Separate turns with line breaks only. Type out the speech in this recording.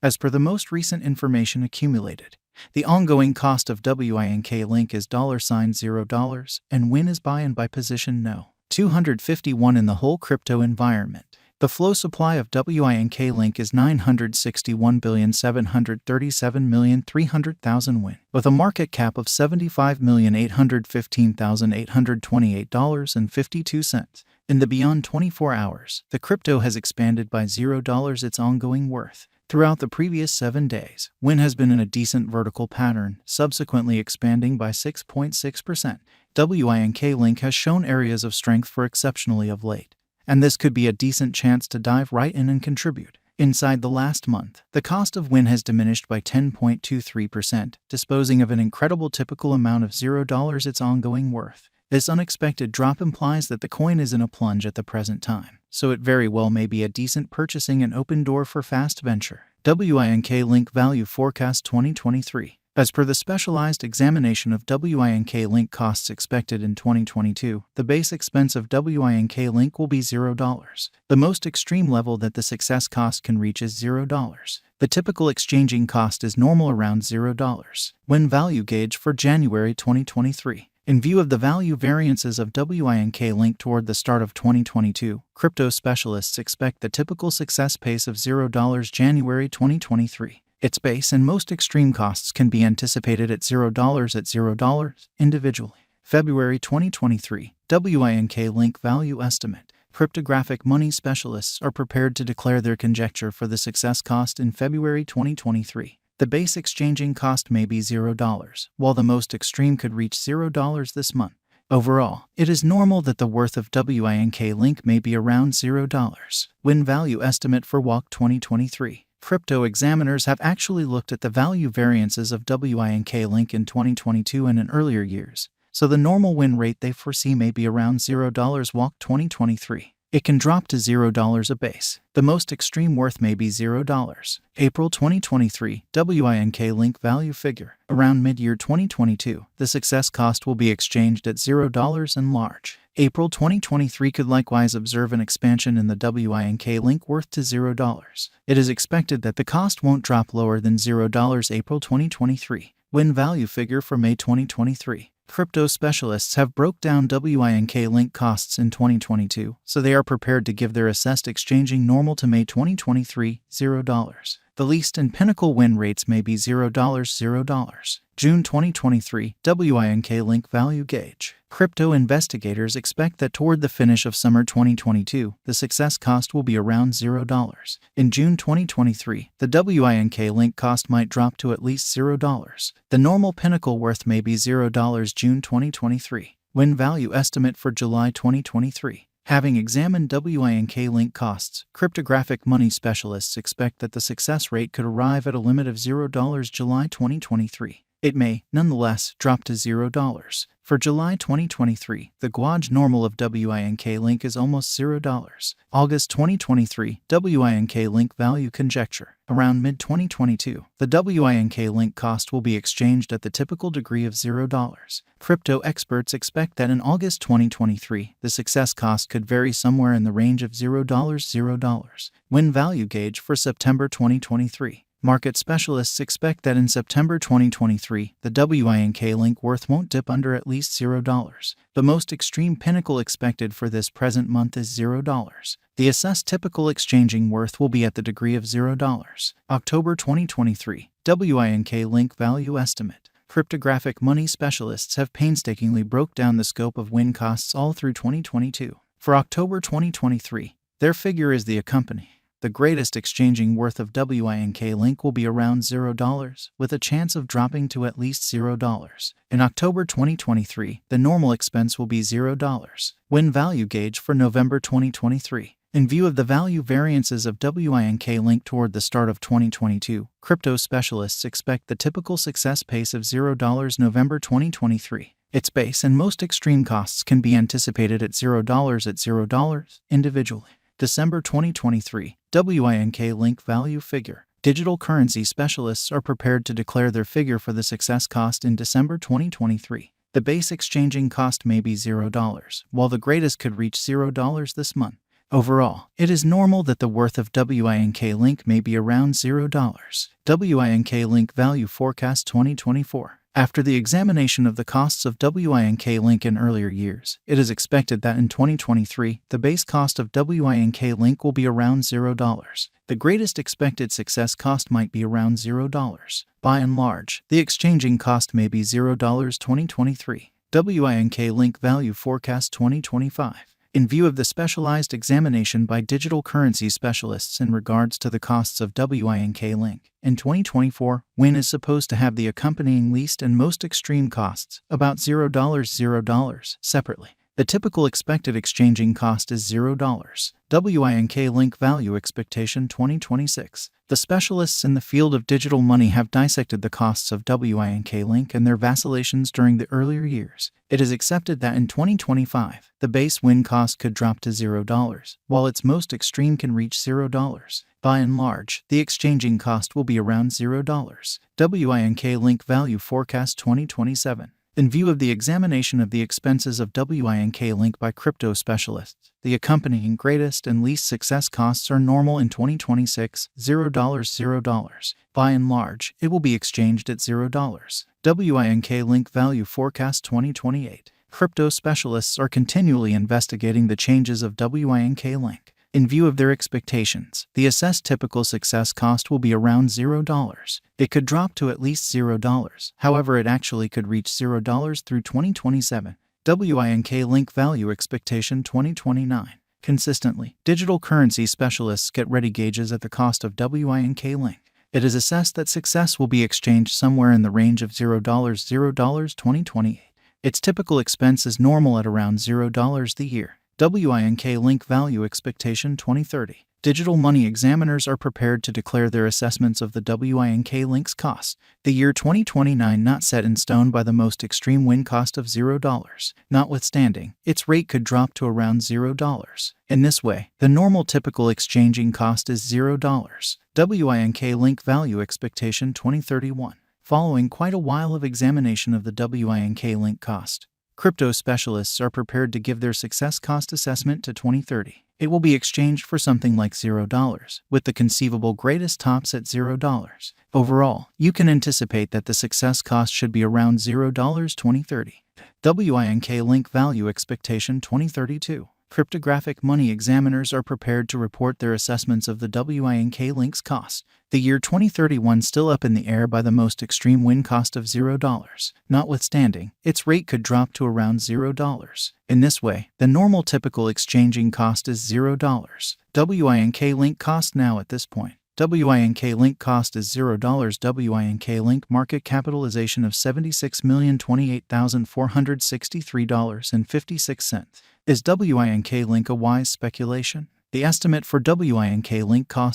As per the most recent information accumulated, the ongoing cost of WINKLink is $0 and WIN is buy and buy position no. 251 in the whole crypto environment. The flow supply of WINKLink is 961,737,300,000 WIN, with a market cap of $75,815,828.52. In the beyond 24 hours, the crypto has expanded by $0 its ongoing worth. Throughout the previous 7 days, WIN has been in a decent vertical pattern, subsequently expanding by 6.6%. WINKLink has shown areas of strength for exceptionally of late, and this could be a decent chance to dive right in and contribute. Inside the last month, the cost of WIN has diminished by 10.23%, disposing of an incredible typical amount of $0 its ongoing worth. This unexpected drop implies that the coin is in a plunge at the present time, so it very well may be a decent purchasing and open door for fast venture. WINKLink Value Forecast 2023. As per the specialized examination of WINKLink costs expected in 2022, the base expense of WINKLink will be $0. The most extreme level that the success cost can reach is $0. The typical exchanging cost is normal around $0. WIN value gauge for January 2023. In view of the value variances of WINKLink toward the start of 2022, crypto specialists expect the typical success pace of $0 January 2023. Its base and most extreme costs can be anticipated at $0 individually. February 2023, WINKLink value estimate. Cryptographic money specialists are prepared to declare their conjecture for the success cost in February 2023. The base exchanging cost may be $0, while the most extreme could reach $0 this month. Overall, it is normal that the worth of WINKLink may be around $0. WIN value estimate for WALK 2023. Crypto examiners have actually looked at the value variances of WINKLink in 2022 and in earlier years, so the normal WIN rate they foresee may be around $0 WALK 2023. It can drop to $0 a base. The most extreme worth may be $0. April 2023, WINKLink value figure. Around mid-year 2022, the success cost will be exchanged at $0 and large. April 2023 could likewise observe an expansion in the WINKLink worth to $0. It is expected that the cost won't drop lower than $0 April 2023. WIN value figure for May 2023. Crypto specialists have broke down WINKLink costs in 2022, so they are prepared to give their assessed exchanging normal to May 2023, $0. The least and pinnacle WIN rates may be $0. June 2023, WINKLink value gauge. Crypto investigators expect that toward the finish of summer 2022, the success cost will be around $0. In June 2023, the WINKLink cost might drop to at least $0. The normal pinnacle worth may be $0 June 2023. WIN value estimate for July 2023. Having examined WINKLink costs, cryptographic money specialists expect that the success rate could arrive at a limit of $0 July 2023. It may, nonetheless, drop to $0. For July 2023, the gauge normal of WINKLink is almost $0. August 2023, WINKLink value conjecture. Around mid-2022, the WINKLink cost will be exchanged at the typical degree of $0. Crypto experts expect that in August 2023, the success cost could vary somewhere in the range of $0. WIN value gauge for September 2023. Market specialists expect that in September 2023, the WINKLink worth won't dip under at least $0. The most extreme pinnacle expected for this present month is $0. The assessed typical exchanging worth will be at the degree of $0. October 2023, WINKLink value estimate. Cryptographic money specialists have painstakingly broke down the scope of WIN costs all through 2022. For October 2023, their figure is the accompany. The greatest exchanging worth of WINKLink will be around $0, with a chance of dropping to at least $0. In October 2023, the normal expense will be $0. WIN value gauge for November 2023. In view of the value variances of WINKLink toward the start of 2022, crypto specialists expect the typical success pace of $0 November 2023. Its base and most extreme costs can be anticipated at $0 individually. December 2023, WINKLink value figure. Digital currency specialists are prepared to declare their figure for the success cost in December 2023. The base exchanging cost may be $0, while the greatest could reach $0 this month. Overall, it is normal that the worth of WINKLink may be around $0. WINKLink Value Forecast 2024. After the examination of the costs of WINKLink in earlier years, it is expected that in 2023, the base cost of WINKLink will be around $0. The greatest expected success cost might be around $0. By and large, the exchanging cost may be $0 2023. WINKLink Value Forecast 2025. In view of the specialized examination by digital currency specialists in regards to the costs of WINKLink, in 2024, WIN is supposed to have the accompanying least and most extreme costs, about $0, separately. The typical expected exchanging cost is $0. WINKLink Value Expectation 2026. The specialists in the field of digital money have dissected the costs of WINKLink and their vacillations during the earlier years. It is accepted that in 2025, the base WIN cost could drop to $0, while its most extreme can reach $0. By and large, the exchanging cost will be around $0. WINKLink Value Forecast 2027. In view of the examination of the expenses of WINKLink by crypto specialists, the accompanying greatest and least success costs are normal in 2026, $0. By and large, it will be exchanged at $0. WINKLink Value Forecast 2028. Crypto specialists are continually investigating the changes of WINKLink. In view of their expectations, the assessed typical success cost will be around $0. It could drop to at least $0. However, it actually could reach $0 through 2027. WINKLink Value Expectation 2029. Consistently, digital currency specialists get ready gauges at the cost of WINKLink. It is assessed that success will be exchanged somewhere in the range of $0 2028. Its typical expense is normal at around $0 the year. WINKLink Value Expectation 2030. Digital money examiners are prepared to declare their assessments of the WINKLink's cost. The year 2029 not set in stone by the most extreme WIN cost of $0. Notwithstanding, its rate could drop to around $0. In this way, the normal typical exchanging cost is $0. WINKLink Value Expectation 2031. Following quite a while of examination of the WINKLink cost, crypto specialists are prepared to give their success cost assessment to 2030. It will be exchanged for something like $0, with the conceivable greatest tops at $0. Overall, you can anticipate that the success cost should be around $0 2030. WINKLink Value Expectation 2032. Cryptographic money examiners are prepared to report their assessments of the WINKlink's cost. The year 2031 still up in the air by the most extreme WIN cost of $0. Notwithstanding, its rate could drop to around $0. In this way, the normal typical exchanging cost is $0. WINKLink cost now at this point. WINKLink cost is $0. WINKLink market capitalization of $76,028,463.56. Is WINKLink a wise speculation? The estimate for WINKLink cost